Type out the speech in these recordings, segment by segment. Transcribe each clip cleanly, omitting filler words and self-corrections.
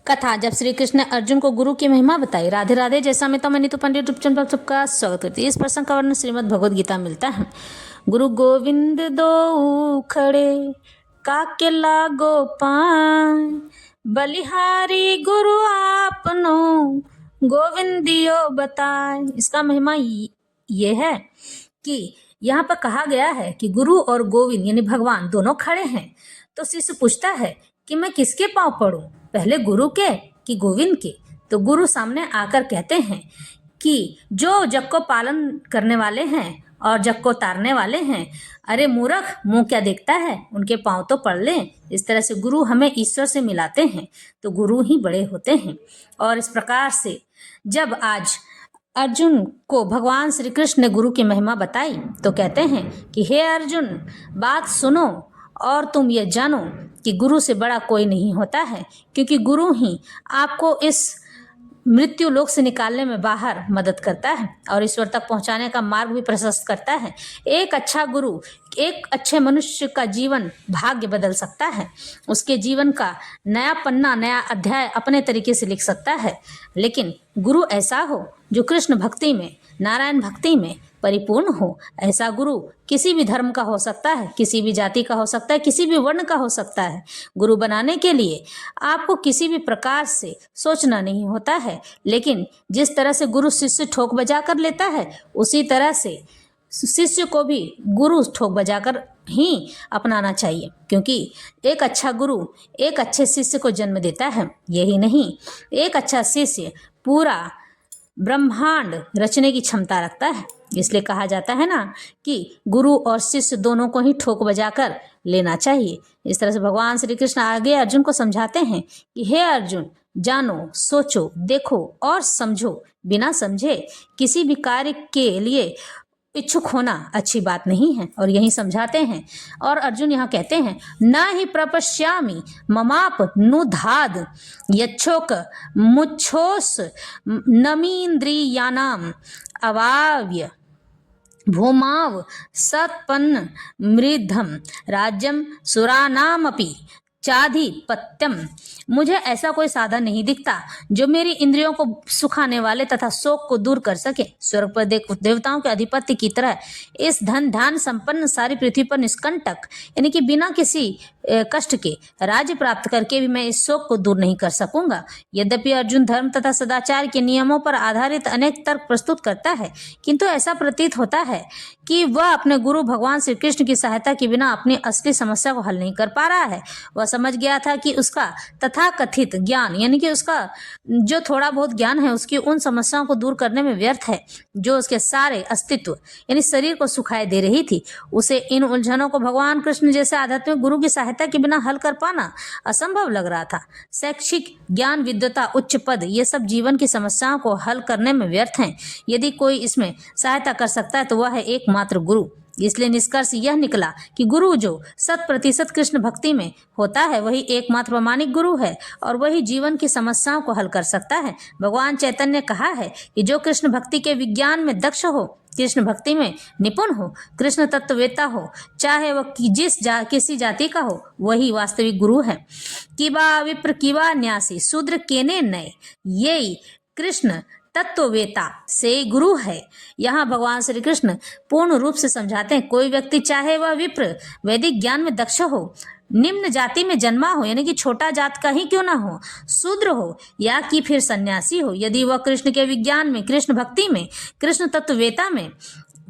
कथा। जब श्री कृष्ण ने अर्जुन को गुरु की महिमा बताई। राधे राधे। जैसा मैं तो नीतू पंडित रूपचंद पर सबका स्वागत करती हूँ। इस प्रसंग का वर्णन श्रीमद् भगवद गीता मिलता है। गुरु गोविंद दो खड़े काके लागो पाए, बलिहारी गुरु आपनो गोविंदियो बताए। इसका महिमा ये है कि यहाँ पर कहा गया है कि गुरु और गोविंद यानी भगवान दोनों खड़े हैं। तो शिष्य पूछता है कि मैं किसके पांव पड़ूं, पहले गुरु के कि गोविंद के। तो गुरु सामने आकर कहते हैं कि जो जग को पालन करने वाले हैं और जग को तारने वाले हैं, अरे मूर्ख, मुंह क्या देखता है, उनके पांव तो पड़ ले। इस तरह से गुरु हमें ईश्वर से मिलाते हैं, तो गुरु ही बड़े होते हैं। और इस प्रकार से जब आज अर्जुन को भगवान श्री कृष्ण ने गुरु की महिमा बताई तो कहते हैं कि हे अर्जुन, बात सुनो और तुम ये जानो कि गुरु से बड़ा कोई नहीं होता है, क्योंकि गुरु ही आपको इस मृत्यु लोक से निकालने में बाहर मदद करता है और ईश्वर तक पहुंचाने का मार्ग भी प्रशस्त करता है। एक अच्छा गुरु एक अच्छे मनुष्य का जीवन भाग्य बदल सकता है, उसके जीवन का नया पन्ना, नया अध्याय अपने तरीके से लिख सकता है। लेकिन गुरु ऐसा हो जो कृष्ण भक्ति में, नारायण भक्ति में परिपूर्ण हो। ऐसा गुरु किसी भी धर्म का हो सकता है, किसी भी जाति का हो सकता है, किसी भी वर्ण का हो सकता है। गुरु बनाने के लिए आपको किसी भी प्रकार से सोचना नहीं होता है, लेकिन जिस तरह से गुरु शिष्य ठोक बजा कर लेता है, उसी तरह से शिष्य को भी गुरु ठोक बजाकर ही अपनाना चाहिए, क्योंकि एक अच्छा गुरु एक अच्छे शिष्य को जन्म देता है। यही नहीं, एक अच्छा शिष्य पूरा ब्रह्मांड रचने की क्षमता रखता है। इसलिए कहा जाता है ना कि गुरु और शिष्य दोनों को ही ठोक बजाकर लेना चाहिए। इस तरह से भगवान श्री कृष्ण आगे अर्जुन को समझाते हैं कि हे अर्जुन, जानो, सोचो, देखो और समझो। बिना समझे किसी भी कार्य के लिए इच्छुक होना अच्छी बात नहीं है, और यही समझाते हैं। और अर्जुन यहाँ कहते हैं, न ही प्रपश्यामि ममाप नुधाद यच्छोक मुच्छोस नमीन्द्रियानाम अवाव्य भूमाव सत्पन्न मृद्धम राज्यम सुरानामपि चाधिपत्यम। मुझे ऐसा कोई साधन नहीं दिखता जो मेरी इंद्रियों को सुखाने वाले तथा शोक को दूर कर सके। स्वर्ग पर देवताओं के अधिपति की तरह इस धन ध्यान संपन्न सारी पृथ्वी पर निष्कंटक यानी कि बिना किसी कष्ट के राज्य प्राप्त करके भी मैं इस शोक को दूर नहीं कर सकूंगा। यद्यपि अर्जुन धर्म तथा सदाचार के नियमों पर आधारित अनेक तर्क प्रस्तुत करता है, किंतु ऐसा प्रतीत होता है कि वह अपने गुरु भगवान श्री कृष्ण की सहायता के बिना अपनी असली समस्या को हल नहीं कर पा रहा है। वह समझ गया था कि उसका तथाकथित ज्ञान यानी कि उसका जो थोड़ा बहुत ज्ञान है, उसकी उन समस्याओं को दूर करने में व्यर्थ है जो उसके सारे अस्तित्व यानी शरीर को सुखाए दे रही थी। उसे इन उलझनों को भगवान कृष्ण जैसे आध्यात्मिक गुरु की सहायता के बिना हल कर पाना असंभव लग रहा था। शैक्षिक ज्ञान, विद्वता, उच्च पद, ये सब जीवन की समस्याओं को हल करने में व्यर्थ हैं। यदि कोई इसमें सहायता कर सकता है तो वह है एकमात्र गुरु। इसलिए निष्कर्ष यह निकला कि गुरु जो 100% कृष्ण भक्ति में होता है, वही एकमात्र प्रामाणिक गुरु है और वही जीवन की समस्याओं को हल कर सकता है। भगवान चैतन्य ने कहा है कि जो कृष्ण भक्ति के विज्ञान में दक्ष हो, कृष्ण भक्ति में निपुण हो, कृष्ण तत्ववेता हो, चाहे वह किसी जाति का हो, वही वास्तविक गुरु है। किबा विप्र किबा न्यासी शूद्र केने नए, ये कृष्ण तत्ववेता से गुरु है। यहाँ भगवान श्री कृष्ण पूर्ण रूप से समझाते हैं, कोई व्यक्ति चाहे वह विप्र वैदिक ज्ञान में दक्ष हो, निम्न जाति में जन्मा हो यानी कि छोटा जात का ही क्यों ना हो, शूद्र हो या कि फिर सन्यासी हो, यदि वह कृष्ण के विज्ञान में, कृष्ण भक्ति में, कृष्ण तत्ववेता में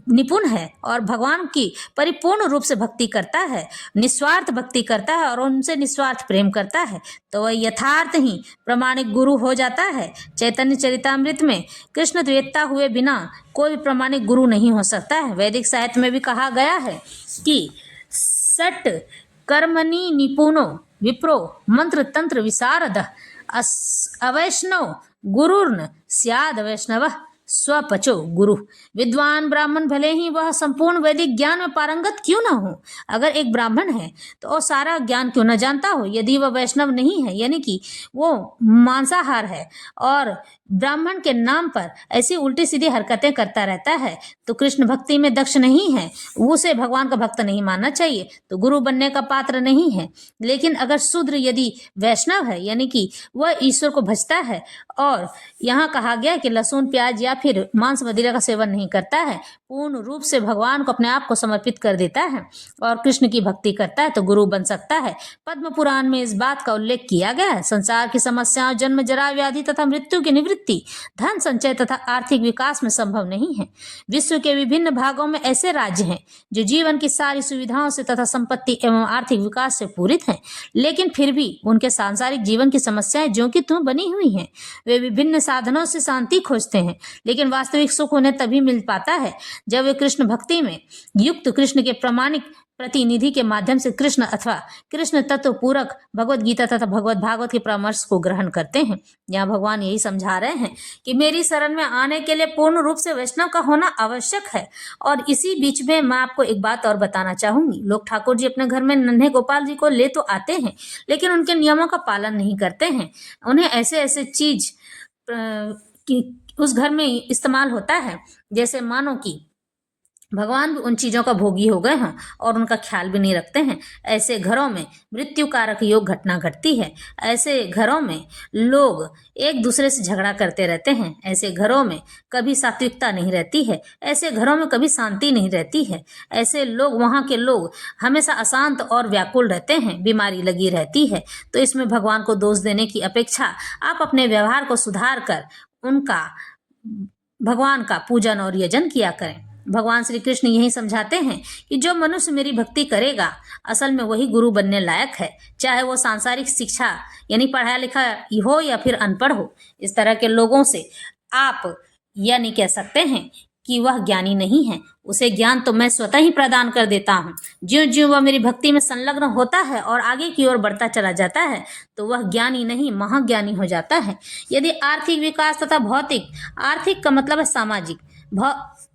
निपुण है और भगवान की परिपूर्ण रूप से भक्ति करता है, निस्वार्थ भक्ति करता है और उनसे निस्वार्थ प्रेम करता है, तो वह यथार्थ ही प्रामाणिक गुरु हो जाता है। चैतन्य चरितामृत में कृष्ण द्वेता हुए बिना कोई प्रामाणिक गुरु नहीं हो सकता है। वैदिक साहित्य में भी कहा गया है कि सट कर्मणि निपुणो विप्रो मंत्र तंत्र विशारद अवैष्णव गुरुर्न स्याद वैष्णव स्वपचो गुरु। विद्वान ब्राह्मण भले ही वह संपूर्ण वैदिक ज्ञान में पारंगत क्यों न हो, अगर एक ब्राह्मण है तो वो सारा ज्ञान क्यों न जानता हो। यदि वह वैष्णव नहीं है, यानी कि वो मांसाहार है और ब्राह्मण के नाम पर ऐसी उल्टी सीधी हरकतें करता रहता है, तो कृष्ण भक्ति में दक्ष नहीं है, उसे भगवान का भक्त नहीं मानना चाहिए, तो गुरु बनने का पात्र नहीं है। लेकिन अगर शूद्र यदि वैष्णव है, यानी कि वह ईश्वर को भजता है और यहाँ कहा गया कि लहसुन प्याज या फिर मांस मदिरा का सेवन नहीं करता है, पूर्ण रूप से भगवान को अपने आप को समर्पित कर देता है और कृष्ण की भक्ति करता है, तो गुरु बन सकता है। पद्म पुराण में इस बात का उल्लेख किया गया है। संसार की समस्याओं, जन्म जरा व्याधि तथा मृत्यु की निवृत्ति धन संचय तथा आर्थिक विकास में संभव नहीं है। विश्व के विभिन्न भागों में ऐसे राज्य हैं जो जीवन की सारी सुविधाओं से तथा संपत्ति एवं आर्थिक विकास से पूरित हैं, लेकिन फिर भी उनके सांसारिक जीवन की समस्याएं ज्यों की त्यों बनी हुई हैं। वे विभिन्न साधनों से शांति खोजते हैं, लेकिन वास्तविक सुख उन्हें तभी मिल पाता है जब वे कृष्ण भक्ति में युक्त कृष्ण के प्रामाणिक प्रतिनिधि के माध्यम से कृष्ण अथवा कृष्ण तत्व पूरक भगवत गीता तथा भगवत भागवत के परामर्श को ग्रहण करते हैं। यहाँ भगवान यही समझा रहे हैं कि मेरी शरण में आने के लिए पूर्ण रूप से वैष्णव का होना आवश्यक है। और इसी बीच में मैं आपको एक बात और बताना चाहूंगी। लोग ठाकुर जी अपने घर में नन्हे गोपाल जी को ले तो आते हैं, लेकिन उनके नियमों का पालन नहीं करते हैं। उन्हें ऐसे ऐसे चीज कि उस घर में इस्तेमाल होता है जैसे मानो कि भगवान भी उन चीजों का भोगी हो गए हैं और उनका ख्याल भी नहीं रखते हैं। ऐसे घरों में मृत्यु कारक योग घटना घटती है। ऐसे घरों में लोग एक दूसरे से झगड़ा करते रहते हैं। ऐसे घरों में कभी सात्विकता नहीं रहती है। ऐसे घरों में कभी शांति नहीं रहती है। ऐसे लोग, वहाँ के लोग हमेशा अशांत और व्याकुल रहते हैं, बीमारी लगी रहती है। तो इसमें भगवान को दोष देने की अपेक्षा आप अपने व्यवहार को सुधार कर उनका भगवान का पूजन और यजन किया करें। भगवान श्री कृष्ण यही समझाते हैं कि जो मनुष्य मेरी भक्ति करेगा असल में वही गुरु बनने लायक है, चाहे वो सांसारिक शिक्षा यानी पढ़ा लिखा हो या फिर अनपढ़ हो। इस तरह के लोगों से आप यह नहीं कह सकते हैं कि वह ज्ञानी नहीं है। उसे ज्ञान तो मैं स्वतः ही प्रदान कर देता हूँ। ज्यों ज्यों वह मेरी भक्ति में संलग्न होता है और आगे की ओर बढ़ता चला जाता है, तो वह ज्ञानी नहीं महाज्ञानी हो जाता है। यदि आर्थिक विकास तथा भौतिक, आर्थिक का मतलब है सामाजिक,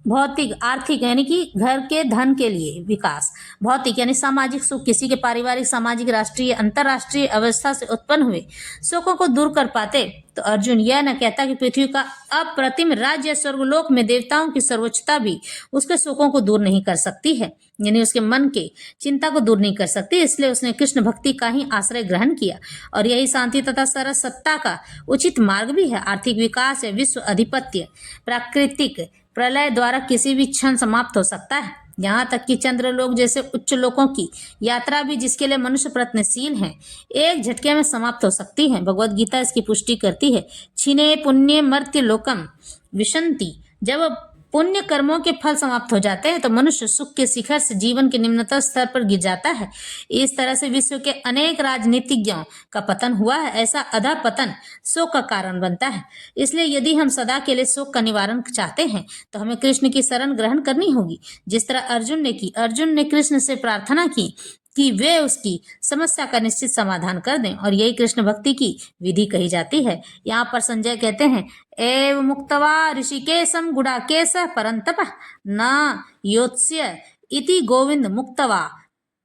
भौतिक आर्थिक यानी कि घर के धन के लिए विकास, भौतिक यानी सामाजिक सुख किसी के पारिवारिक, सामाजिक, राष्ट्रीय, अंतर्राष्ट्रीय अवस्था से उत्पन्न हुए सुखों को दूर कर पाते, तो अर्जुन यह न कहता कि पृथ्वी का अप्रतिम राज्य स्वर्गलोक में देवताओं की सर्वोच्चता भी उसके सुखों को दूर नहीं कर सकती है, यानी उसके मन के चिंता को दूर नहीं कर सकती। इसलिए उसने कृष्ण भक्ति का ही आश्रय ग्रहण किया और यही शांति तथा सरसत्ता का उचित मार्ग भी है। आर्थिक विकास या विश्व अधिपत्य प्राकृतिक प्रलय द्वारा किसी भी क्षण समाप्त हो सकता है। यहाँ तक कि चंद्रलोक जैसे उच्च लोकों की यात्रा भी, जिसके लिए मनुष्य प्रयत्नशील है, एक झटके में समाप्त हो सकती है। भगवत गीता इसकी पुष्टि करती है। छिने पुण्य मर्त्य लोकम विशंति। जब पुण्य कर्मों के फल समाप्त हो जाते हैं तो मनुष्य सुख के शिखर से जीवन के निम्नतम स्तर पर गिर जाता है। इस तरह से विश्व के अनेक राजनीतिज्ञों का पतन हुआ है। ऐसा अधा पतन शोक का कारण बनता है। इसलिए यदि हम सदा के लिए शोक का निवारण चाहते हैं तो हमें कृष्ण की शरण ग्रहण करनी होगी, जिस तरह अर्जुन ने की। अर्जुन ने कृष्ण से प्रार्थना की कि वे उसकी समस्या का निश्चित समाधान कर दें, और यही कृष्ण भक्ति की विधि कही जाती है। यहाँ पर संजय कहते हैं, एव मुक्तवा ऋषिकेशम गुडाकेश परंतप न योत्स्य इति गोविंद मुक्तवा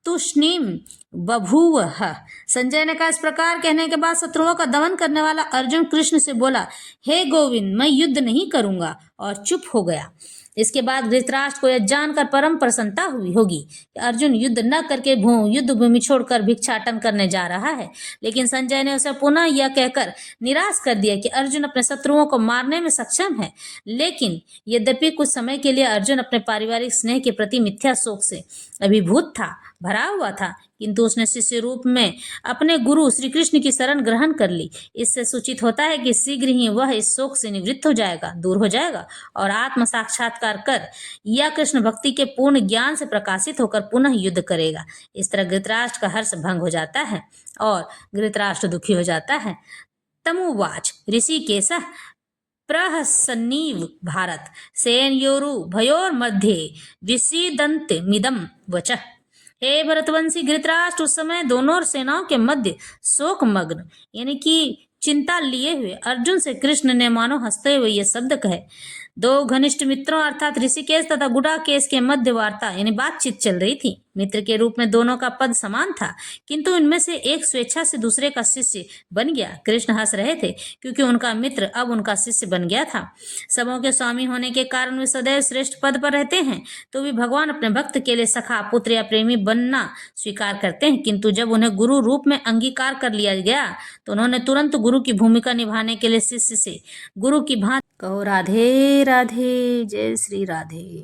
तुष्णीम बभूव। संजय ने कहा, इस प्रकार कहने के बाद शत्रुओं का दमन करने वाला अर्जुन कृष्ण से बोला, हे गोविंद, मैं युद्ध नहीं करूंगा, और चुप हो गया। इसके बाद धृतराष्ट्र को यह जानकर परम प्रसन्नता हुई होगी कि अर्जुन युद्ध न करके युद्ध भूमि छोड़कर भिक्षाटन करने जा रहा है। लेकिन संजय ने उसे पुनः यह कहकर निराश कर दिया कि अर्जुन अपने शत्रुओं को मारने में सक्षम है। लेकिन यद्यपि कुछ समय के लिए अर्जुन अपने पारिवारिक स्नेह के प्रति मिथ्या शोक से अभिभूत था, भरा हुआ था, किंतु उसने शिष्य रूप में अपने गुरु श्री कृष्ण की शरण ग्रहण कर ली। इससे सूचित होता है कि शीघ्र ही वह इस शोक से निवृत्त हो जाएगा, दूर हो जाएगा और आत्म साक्षात्कार कर या कृष्ण भक्ति के पूर्ण ज्ञान से प्रकाशित होकर पुनः युद्ध करेगा। इस तरह धृतराष्ट्र का हर्ष भंग हो जाता है और धृतराष्ट्र दुखी हो जाता है। तमुवाच ऋषिकेश प्रहसन्नीव भारत सेनयोरु भयोर मध्य विसीदंत मिदम वचः। हे भरतवंशी धृतराष्ट्र, उस समय दोनों सेनाओं के मध्य शोक मग्न यानी कि चिंता लिए हुए अर्जुन से कृष्ण ने मानो हंसते हुए ये शब्द कहे, दो घनिष्ठ मित्रों अर्थात ऋषिकेश तथा गुडाकेश के मध्य वार्ता यानी बातचीत चल रही थी। मित्र के रूप में दोनों का पद समान था, किंतु इनमें से एक स्वेच्छा से दूसरे का शिष्य बन गया। कृष्ण हंस रहे थे क्योंकि उनका मित्र अब उनका शिष्य बन गया था। सबों के स्वामी होने के कारण वे सदैव श्रेष्ठ पद पर रहते हैं, तो भी भगवान अपने भक्त के लिए सखा, पुत्र या प्रेमी बनना स्वीकार करते हैं। किंतु जब उन्हें गुरु रूप में अंगीकार कर लिया गया तो उन्होंने तुरंत गुरु की भूमिका निभाने के लिए शिष्य से गुरु की भांति कहो राधे राधे, जय श्री राधे।